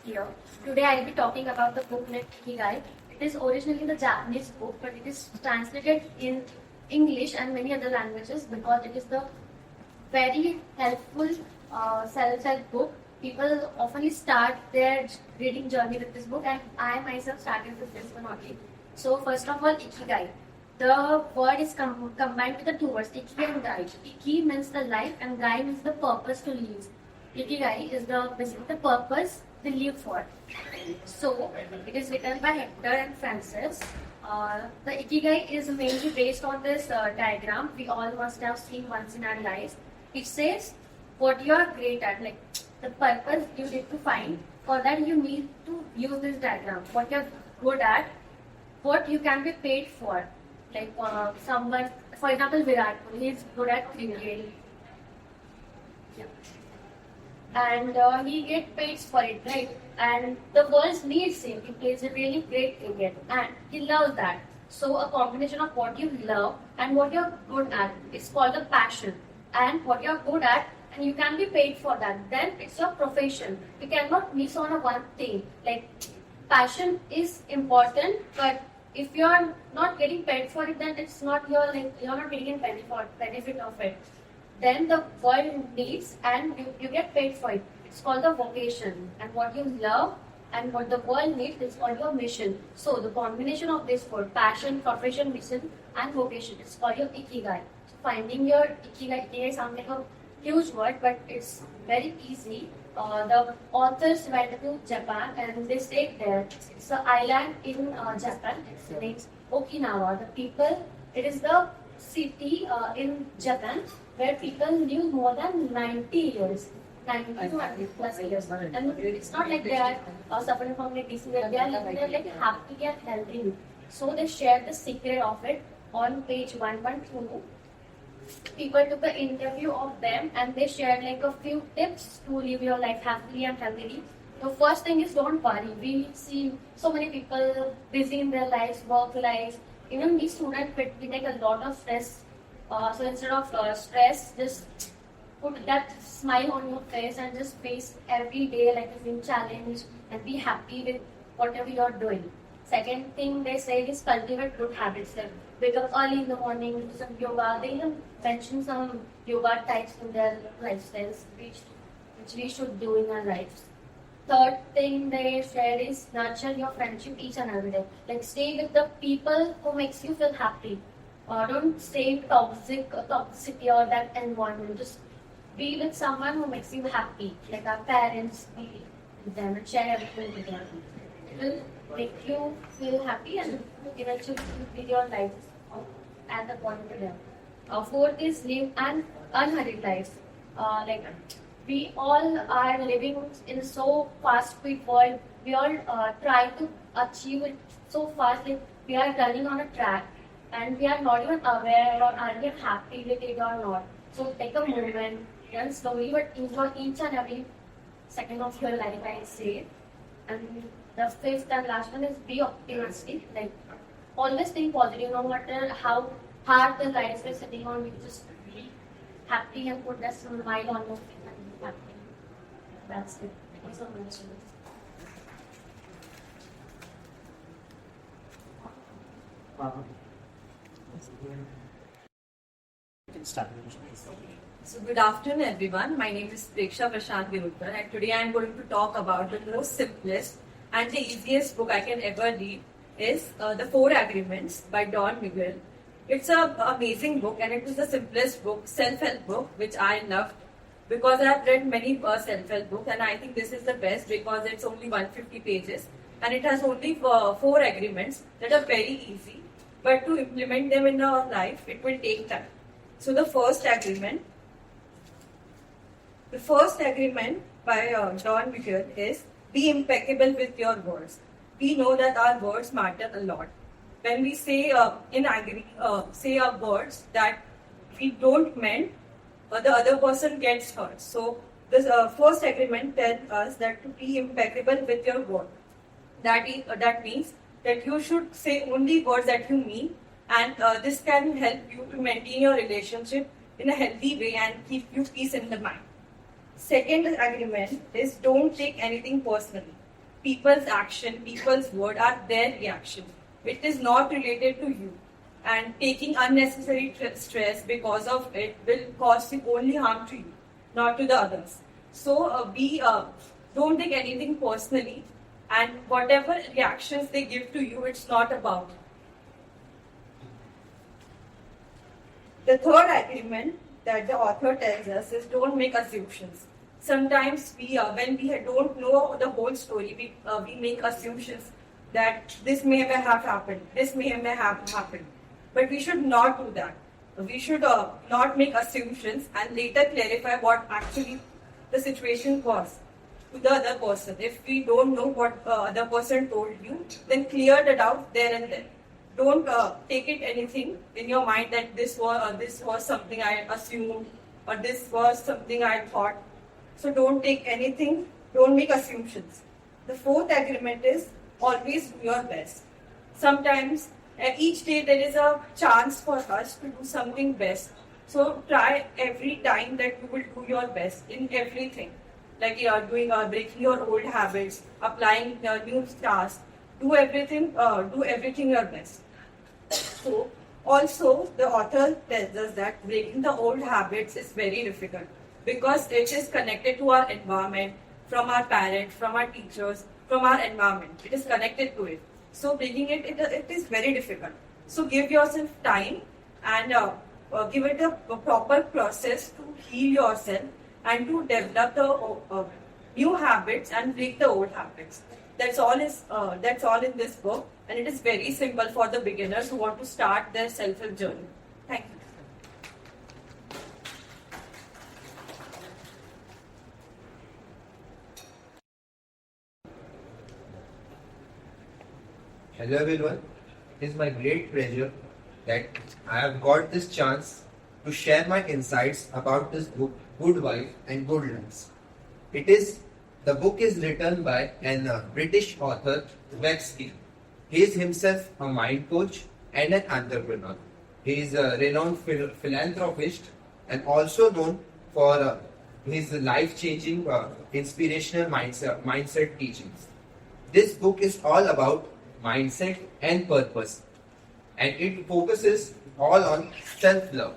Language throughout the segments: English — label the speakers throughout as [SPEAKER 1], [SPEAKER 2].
[SPEAKER 1] here. Today I'll be talking about the book named Ikigai. It is originally the Japanese book, but it is translated in English and many other languages because it is the very helpful self-help book. People often start their reading journey with this book, and I myself started with this one only. So first of all, Ikigai. The word is combined with the two words, Iki and Gai. Iki means the life and Gai means the purpose to live. Ikigai is basically the purpose to live for. So it is written by Hector and Francis. The Ikigai is mainly based on this diagram we all must have seen once in our lives. It says what you are great at, like the purpose you need to find. For that you need to use this diagram. What you are good at, what you can be paid for. Like someone, for example, Virat, he is good at cricket. Yeah. And he gets paid for it, right? And the world needs him. He plays a really great cricket and he loves that. So a combination of what you love and what you're good at is called a passion. And what you're good at and you can be paid for that. Then it's your profession. You cannot miss on a one thing. Like passion is important, but if you are not getting paid for it, then it's not your, like, you're not getting benefit of it. Then the world needs and you get paid for it. It's called the vocation. And what you love and what the world needs is called your mission. So the combination of this four, passion, profession, mission and vocation, is called your Ikigai. So finding your Ikigai sounds like a huge word, but it's very easy. The authors went to Japan and they stayed there. It's an island in Japan. Its name is Okinawa. The people, it is the city in Japan where people live more than 90 years. 90 to 100 plus years. And it's not like they are suffering from like disease. They are living there like happy and healthy. So they share the secret of it on page 112. People took an interview of them and they shared like a few tips to live your life happily and healthily. The first thing is don't worry. We see so many people busy in their lives, work lives. Even we students, we take a lot of stress. So instead of stress, just put that smile on your face and just face every day like a new challenge and be happy with whatever you are doing. Second thing they say is cultivate good habits. Like wake up early in the morning, do some yoga. They even mention some yoga types in their lifestyles, which we should do in our lives. Third thing they share is nurture your friendship each and every day. Like stay with the people who makes you feel happy. Don't stay in toxicity or that environment. Just be with someone who makes you happy. Like our parents, be with them and share everything with them. It will make you feel happy and eventually with your life at the point to them. Fourth is live an unhurried life. Like we all are living in so fast-paced world. We all try to achieve it so fast. Like we are running on a track and we are not even aware or are we happy with it or not. So take a moment, run slowly, but enjoy each and every second of your life, I say. And the fifth and last one is be optimistic. Like always think positive, no matter how hard the life is sitting on, you just be happy and put that smile on your face and be happy. That's it. Thank you so much.
[SPEAKER 2] So good afternoon everyone. My name is Preksha Dewoolkar and today I am going to talk about the most simplest and the easiest book I can ever read is The Four Agreements by Don Miguel. It's an amazing book and it is the simplest book, self-help book, which I loved because I have read many self-help books and I think this is the best because it's only 150 pages and it has only four agreements that are very easy, but to implement them in our life, it will take time. So the first agreement by Don Miguel is be impeccable with your words. We know that our words matter a lot. When we say say our words that we don't mean, the other person gets hurt. So this first agreement tells us that to be impeccable with your word. That means that you should say only words that you mean, and this can help you to maintain your relationship in a healthy way and keep you peace in the mind. Second agreement is don't take anything personally. people's action, people's word are their reaction. It is not related to you. And taking unnecessary stress because of it will cause only harm to you, not to the others. So don't take anything personally, and whatever reactions they give to you, it's not about. The third agreement that the author tells us is don't make assumptions. Sometimes when we don't know the whole story, we make assumptions that this may have happened, this may have happened. But we should not do that. We should not make assumptions and later clarify what actually the situation was to the other person. If we don't know what the other person told you, then clear the doubt there and then. Don't take it anything in your mind that this was something I assumed or this was something I thought. So don't take anything, don't make assumptions. The fourth agreement is always do your best. Sometimes each day there is a chance for us to do something best. So try every time that you will do your best in everything. Like you are doing breaking your old habits, applying your new tasks, do everything your best. So also the author tells us that breaking the old habits is very difficult because it is connected to our environment, from our parents, from our teachers, from our environment. It is connected to it. So breaking it is very difficult. So give yourself time and give it a proper process to heal yourself and to develop the new habits and break the old habits. That's all in this book, and it is very simple for the beginners who want to start their self-help journey. Thank you.
[SPEAKER 3] Hello everyone, it is my great pleasure that I have got this chance to share my insights about this book, Good Wife and Good Lives. The book is written by a British author, Vex King. He is himself a mind coach and an entrepreneur. He is a renowned philanthropist and also known for his life-changing inspirational mindset teachings. This book is all about mindset and purpose, and it focuses all on self-love.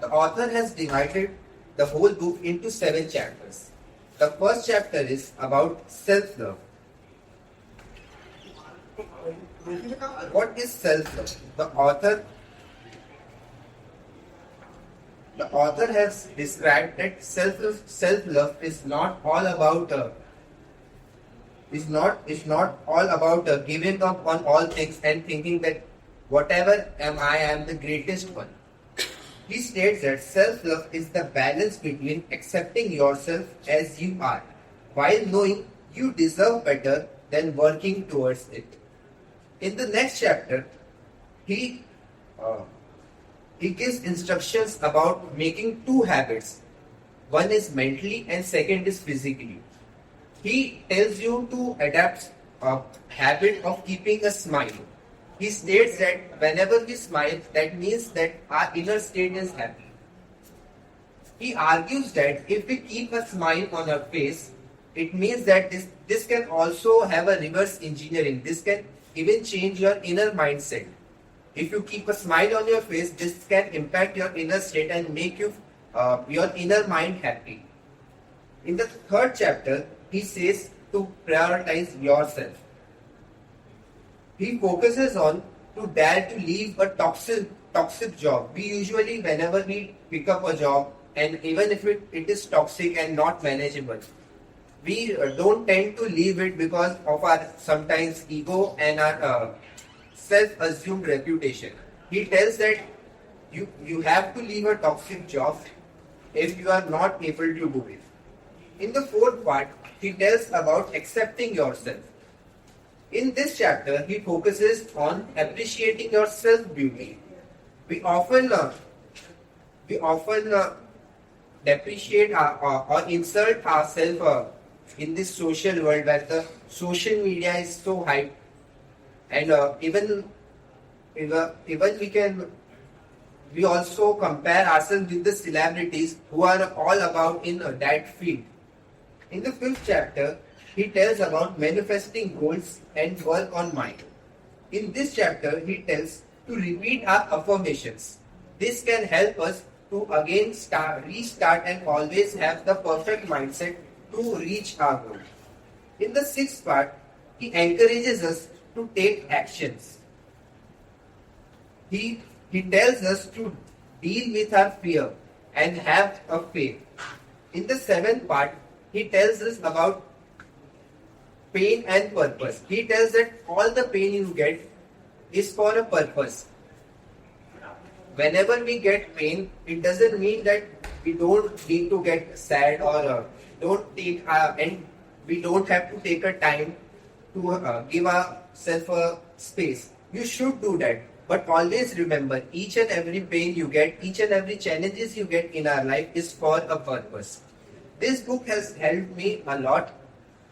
[SPEAKER 3] The author has divided the whole book into 7 chapters. The first chapter is about self-love. What is self-love? The author has described that self-love is not all about giving up on all things and thinking that whatever I am the greatest one. He states that self-love is the balance between accepting yourself as you are, while knowing you deserve better than working towards it. In the next chapter, he gives instructions about making 2 habits. One is mentally and second is physically. He tells you to adapt a habit of keeping a smile. He states that whenever we smile, that means that our inner state is happy. He argues that if we keep a smile on our face, it means that this can also have a reverse engineering. This can even change your inner mindset. If you keep a smile on your face, this can impact your inner state and make your inner mind happy. In the third chapter, he says to prioritize yourself. He focuses on to dare to leave a toxic job. We usually, whenever we pick up a job, and even if it is toxic and not manageable, we don't tend to leave it because of our sometimes ego and our self-assumed reputation. He tells that you have to leave a toxic job if you are not able to do it. In the fourth part, he tells about accepting yourself. In this chapter, he focuses on appreciating your self-beauty. We often depreciate or insult ourselves in this social world where the social media is so hyped, and even we also compare ourselves with the celebrities who are all about in that field. In the fifth chapter, he tells about manifesting goals and work on mind. In this chapter, he tells to repeat our affirmations. This can help us to again restart and always have the perfect mindset to reach our goal. In the sixth part, he encourages us to take actions. He tells us to deal with our fear and have a faith. In the seventh part, he tells us about pain and purpose. He tells that all the pain you get is for a purpose. Whenever we get pain, it doesn't mean that we don't need to get sad or and we don't have to take a time to give ourselves a space. You should do that. But always remember, each and every pain you get, each and every challenges you get in our life is for a purpose. This book has helped me a lot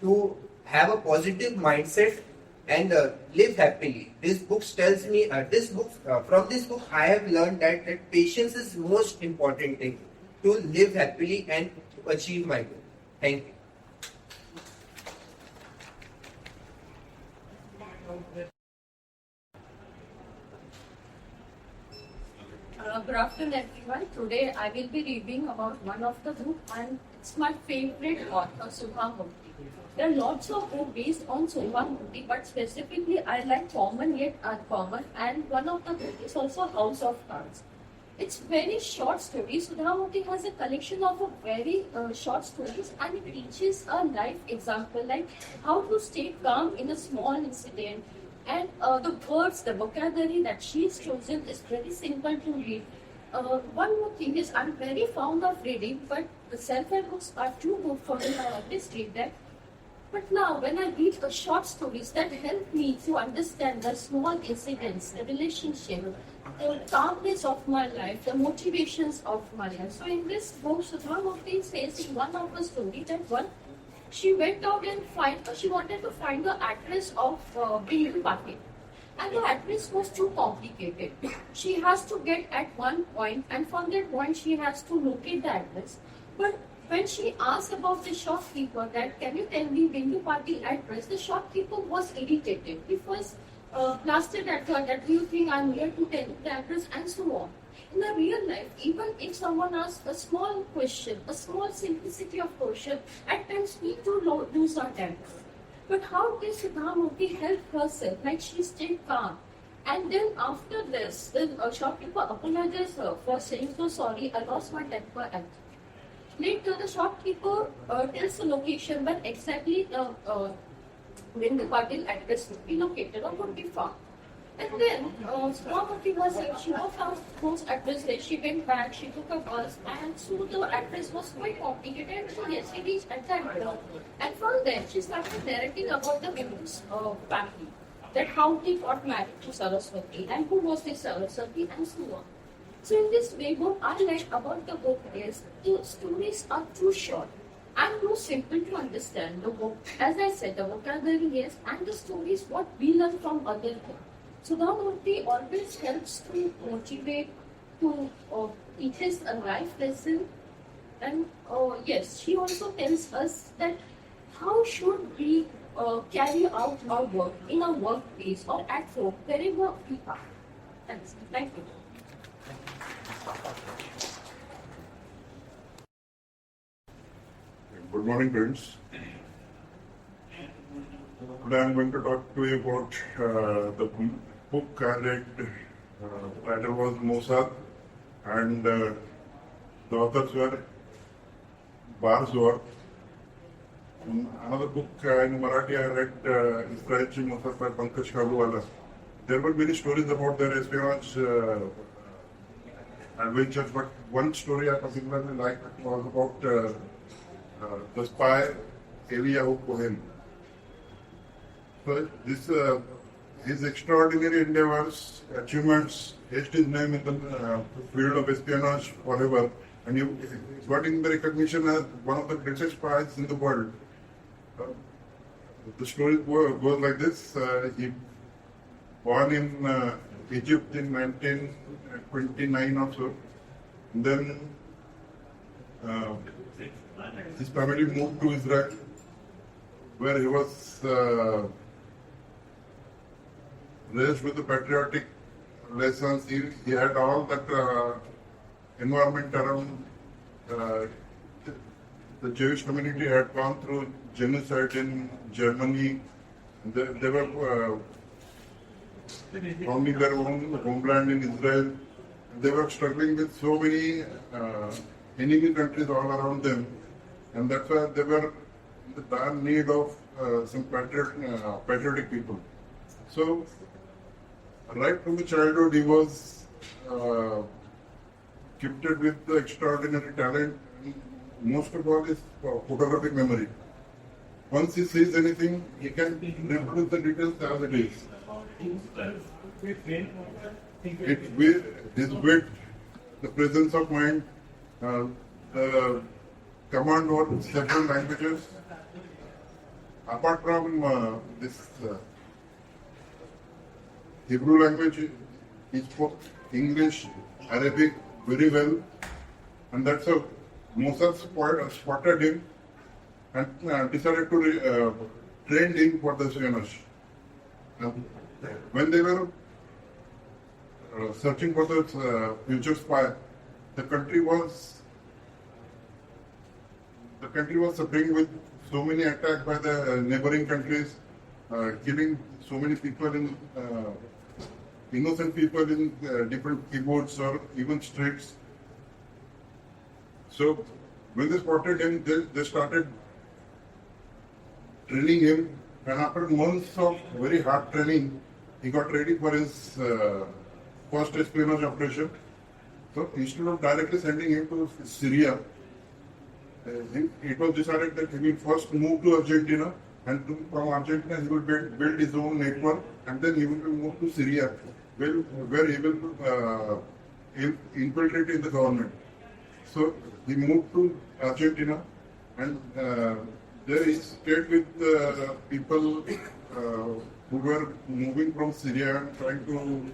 [SPEAKER 3] to have a positive mindset and live happily. This book tells me, from this book I have learned that patience is most important thing to live happily and to achieve my goal. Thank you.
[SPEAKER 4] Good afternoon, everyone. Today I will be reading about one of the books, and it's my favorite author, Subhamurti. There are lots of books based on Subhamurti, but specifically I like Common Yet Uncommon, and one of the books is also House of Cards. It's very short stories. Subhamurti has a collection of very short stories, and it teaches a life example like how to stay calm in a small incident. And the words, the vocabulary that she's chosen is very simple to read. One more thing is, I'm very fond of reading, but the self-help books are too good for me. I always read them. But now, when I read the short stories that help me to understand the small incidents, the relationship, the calmness of my life, the motivations of my life. So in this book, Subhamurti says in one of the stories that she went out and she wanted to find the address of Bindu Patil. And the address was too complicated. She has to get at one point, and from that point she has to locate the address. But when she asked about the shopkeeper that, can you tell me Bindu Patil address, the shopkeeper was irritated. He was blasted at her that, do you think I'm here to tell you the address, and so on. In the real life, even if someone asks a small question, a small simplicity of question, at times we do lose our temper. But how did Subhamurti help herself? Like she stayed calm. And then after this, the shopkeeper apologized her for saying, so sorry, I lost my temper. And later, the shopkeeper tells the location where exactly when the Patil address would be located or would be found. And then Subhamurti was she found those addresses. She went back, she took a bus, and so the address was quite complicated. So yes, she reached at that address. And from there, she started narrating about the Bindu's family, that how he got married to Saraswati and who was this Saraswati and so on. So in this way, what I like about the book is the stories are too short and too simple to understand. The book, as I said, the vocabulary yes, and the stories what we learn from other things. Subhamurti always helps to motivate, to teaches a life lesson, and yes, she also tells us that how should we carry out our work in our workplace or at home, wherever we are. Thanks. Thank you.
[SPEAKER 5] Good morning, friends. Today I'm going to talk to you about the book I read. The title was Mossad, and the authors were Barzor. Another book in Marathi I read, Israelchi Mossad by Pankaj Kaluwala. There were many stories about their espionage adventures, but one story I particularly liked was about the spy Eliyahu Cohen. So this his extraordinary endeavors, achievements, etched his name in the field of espionage forever, and he got in the recognition as one of the greatest spies in the world. The story goes like this: he born in Egypt in 1929 or so. And then his family moved to Israel. where he was raised with the patriotic lessons. He had all that environment around. The Jewish community had gone through genocide in Germany. They were founding their own homeland in Israel. They were struggling with so many enemy countries all around them, and that's why they were in the dire need of some patriotic people. So, right from the childhood, he was gifted with the extraordinary talent. Most of all, his photographic memory. Once he sees anything, he can reproduce the details as it is. His wit, the presence of mind, the command over several languages. Apart from this Hebrew language, he spoke English, Arabic very well, and that's how Mossad spotted him and decided to train him for the espionage. When they were searching for the future spy, the country was suffering with so many attacks by the neighboring countries, killing so many people innocent people in different keyboards or even streets. So when they spotted him, they started training him, and after months of very hard training, he got ready for his first espionage operation. So instead of directly sending him to Syria, it was decided that he will first move to Argentina, and from Argentina he will build his own network, and then he will move to Syria, where he will infiltrate in the government. So he moved to Argentina, and there he stayed with people who were moving from Syria and trying to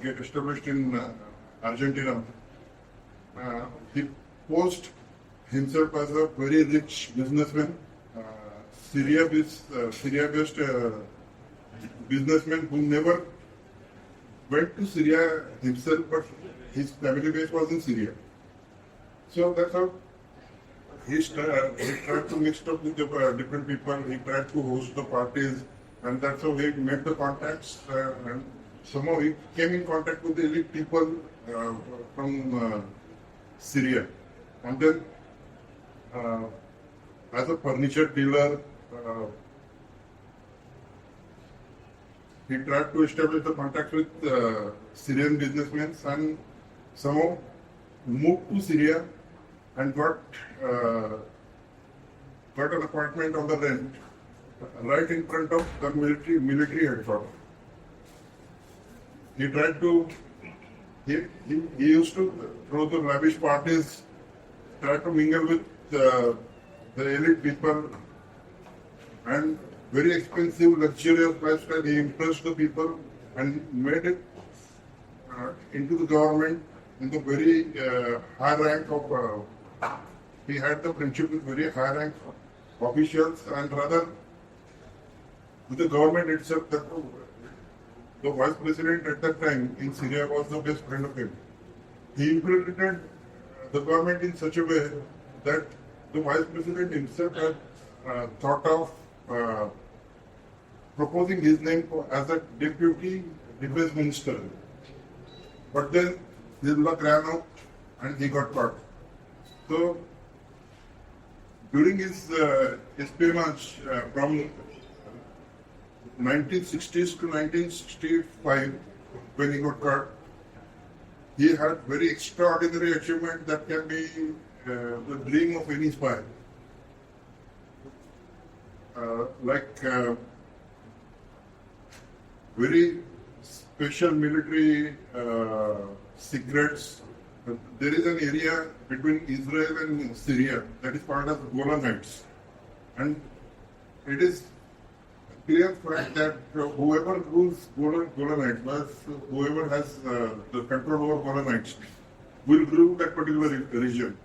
[SPEAKER 5] get established in Argentina. He posed himself as a very rich businessman, Syria-based businessman who never went to Syria himself, but his family base was in Syria. So that's how he tried to mix up with the different people. He tried to host the parties, and that's how he made the contacts. And somehow he came in contact with the elite people from Syria. And then, as a furniture dealer, he tried to establish the contacts with Syrian businessmen and somehow moved to Syria and got an apartment on the rent right in front of the military headquarters. He tried to, he used to throw the lavish parties, try to mingle with the elite people, and very expensive, luxurious lifestyle. He impressed the people and made it into the government in the very high rank of. He had the friendship with very high rank officials, and rather with the government itself. That the vice president at that time in Syria was the best friend of him. He infiltrated the government in such a way that the vice president himself had thought of proposing his name as a deputy defense minister. But then his luck ran out and he got caught. So during his espionage from 1960s to 1965, when he got caught, he had very extraordinary achievement that can be the dream of any spy. Very special military secrets. There is an area between Israel and Syria that is called as Golan Heights, and it is clear fact that whoever rules Golan Heights, whoever has the control over Golan Heights, will rule that particular region,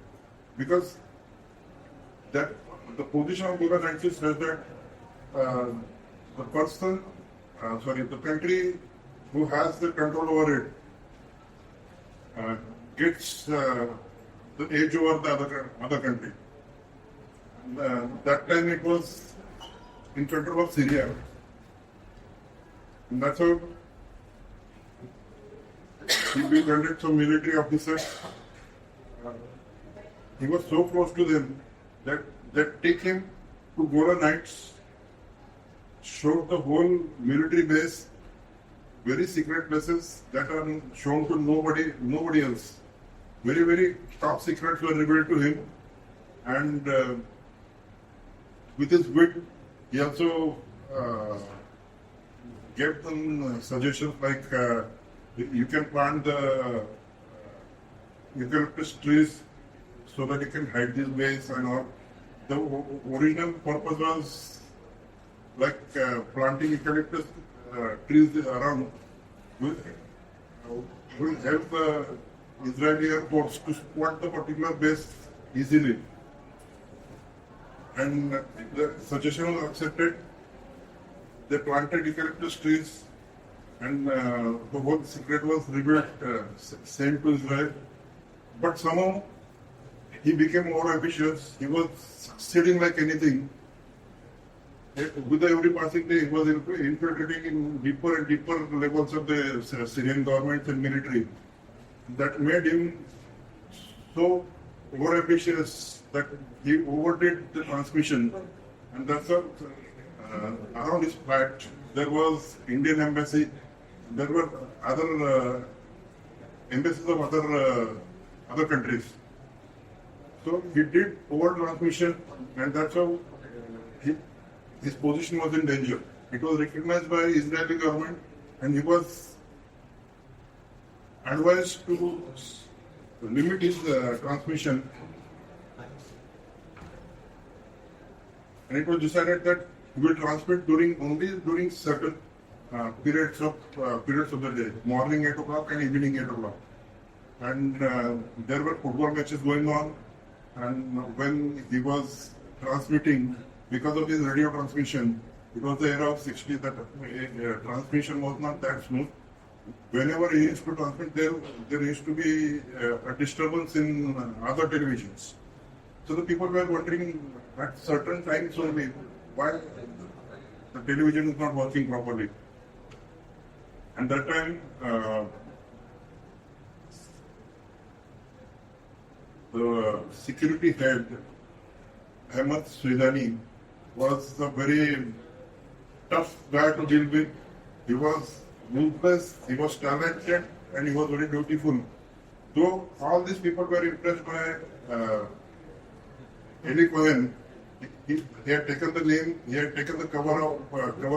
[SPEAKER 5] because that the position of Golan Heights is such that the person, the country who has the control over it gets the edge over the other country. That time it was in control of Syria. And that's how he befriended some military officers. He was so close to them that they take him to Gola Nights, show the whole military base, very secret places that are shown to nobody else. Very, very top secrets were revealed to him, and with his wit, he also gave them suggestions like you can plant the eucalyptus trees so that you can hide this base and all. The original purpose was like planting eucalyptus trees around will help the Israeli Air Force to spot the particular base easily. And the suggestion was accepted. They planted eucalyptus trees, and the whole secret was revealed, sent to Israel. But somehow he became more ambitious. He was succeeding like anything. With every passing day, he was infiltrating in deeper and deeper levels of the Syrian government and military. That made him so more ambitious that he overdid the transmission. And that's how, around his flat, there was Indian embassy, there were other embassies of other countries. So he did over transmission, and that's how his position was in danger. It was recognized by Israeli government, and he was advised to limit his transmission. And it was decided that he will transmit only during certain periods of the day, morning 8 o'clock and evening 8 o'clock. And there were football matches going on, and when he was transmitting, because of his radio transmission, it was the era of 60s that transmission was not that smooth. Whenever he used to transmit, there used to be a disturbance in other televisions. So the people were wondering at certain times only why the television is not working properly. And that time, the security head, Ahmed Swidani, was a very tough guy to deal with. He was ruthless, he was talented, and he was very beautiful. So all these people were impressed by Eli Cohen. He had taken the name, he had taken the cover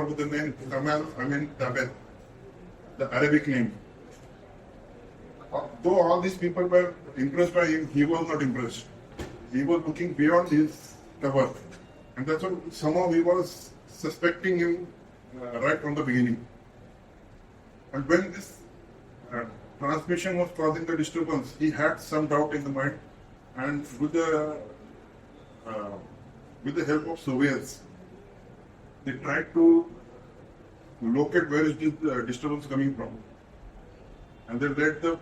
[SPEAKER 5] with the name Kamal Amin Tabet, the Arabic name. Though all these people were impressed by him, he was not impressed. He was looking beyond his cover. And that's why somehow he was suspecting him right from the beginning. And when this transmission was causing the disturbance, he had some doubt in the mind. And with the help of Soviets, they tried to locate where is this disturbance coming from. And they let the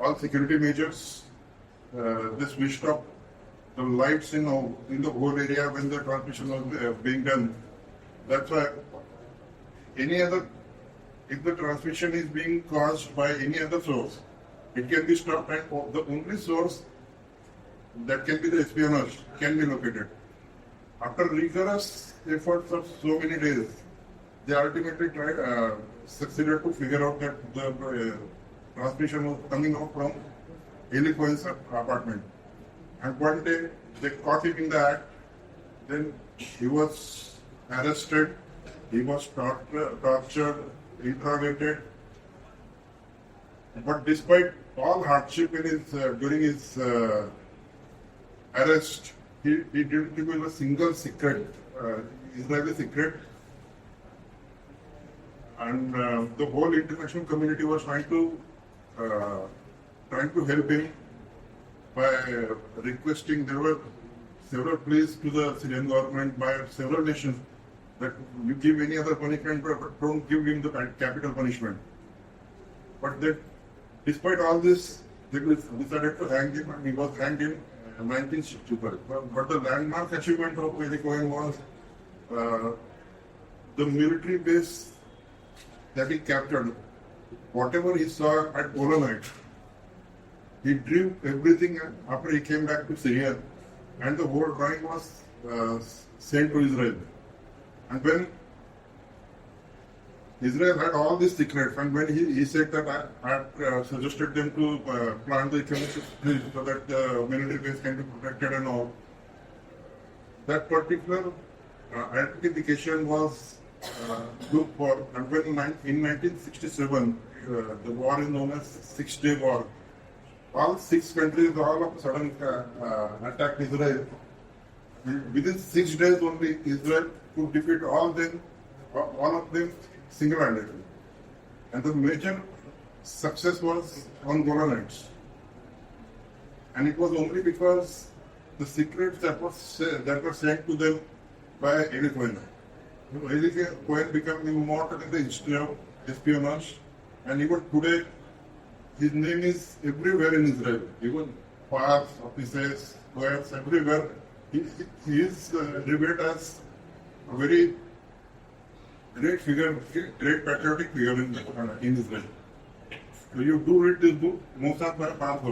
[SPEAKER 5] all security measures. They switched off the lights in the whole area when the transmission was being done. That's why if the transmission is being caused by any other source, it can be stopped, and the only source that can be the espionage can be located. After rigorous efforts of so many days, they ultimately succeeded to figure out that the transmission was coming out from Eli Cohen's apartment. And one day they caught him in the act. Then he was arrested, he was tortured, interrogated. But despite all hardship during his arrest, he didn't reveal a single secret, Israeli secret. And the whole international community was trying to trying to help him by requesting. There were several pleas to the Syrian government by several nations that you give any other punishment, but don't give him the capital punishment. But then, despite all this, they decided to hang him, and he was hanged in 1965. But the landmark achievement of Vedic Cohen was the military base that he captured. Whatever he saw at Golonite, he drew everything after he came back to Syria, and the whole drawing was sent to Israel. And when Israel had all these secrets, and when he said that I had suggested them to plant the eucalyptus tree so that the military base can be protected and all, that particular identification was looked for. And when in 1967, the war is known as Six-Day War. All 6 countries all of a sudden attacked Israel. Within 6 days only, Israel could defeat all of them single-handedly. And the major success was on Golanites. And it was only because the secrets that were sent to them by Eli Cohen. Eli Cohen became immortal in the history of espionage, and even today his name is everywhere in Israel. Even parks, offices, squares, everywhere. He is revered as a very great figure, great patriotic figure in Israel. So you do read this book, Mossad by Path.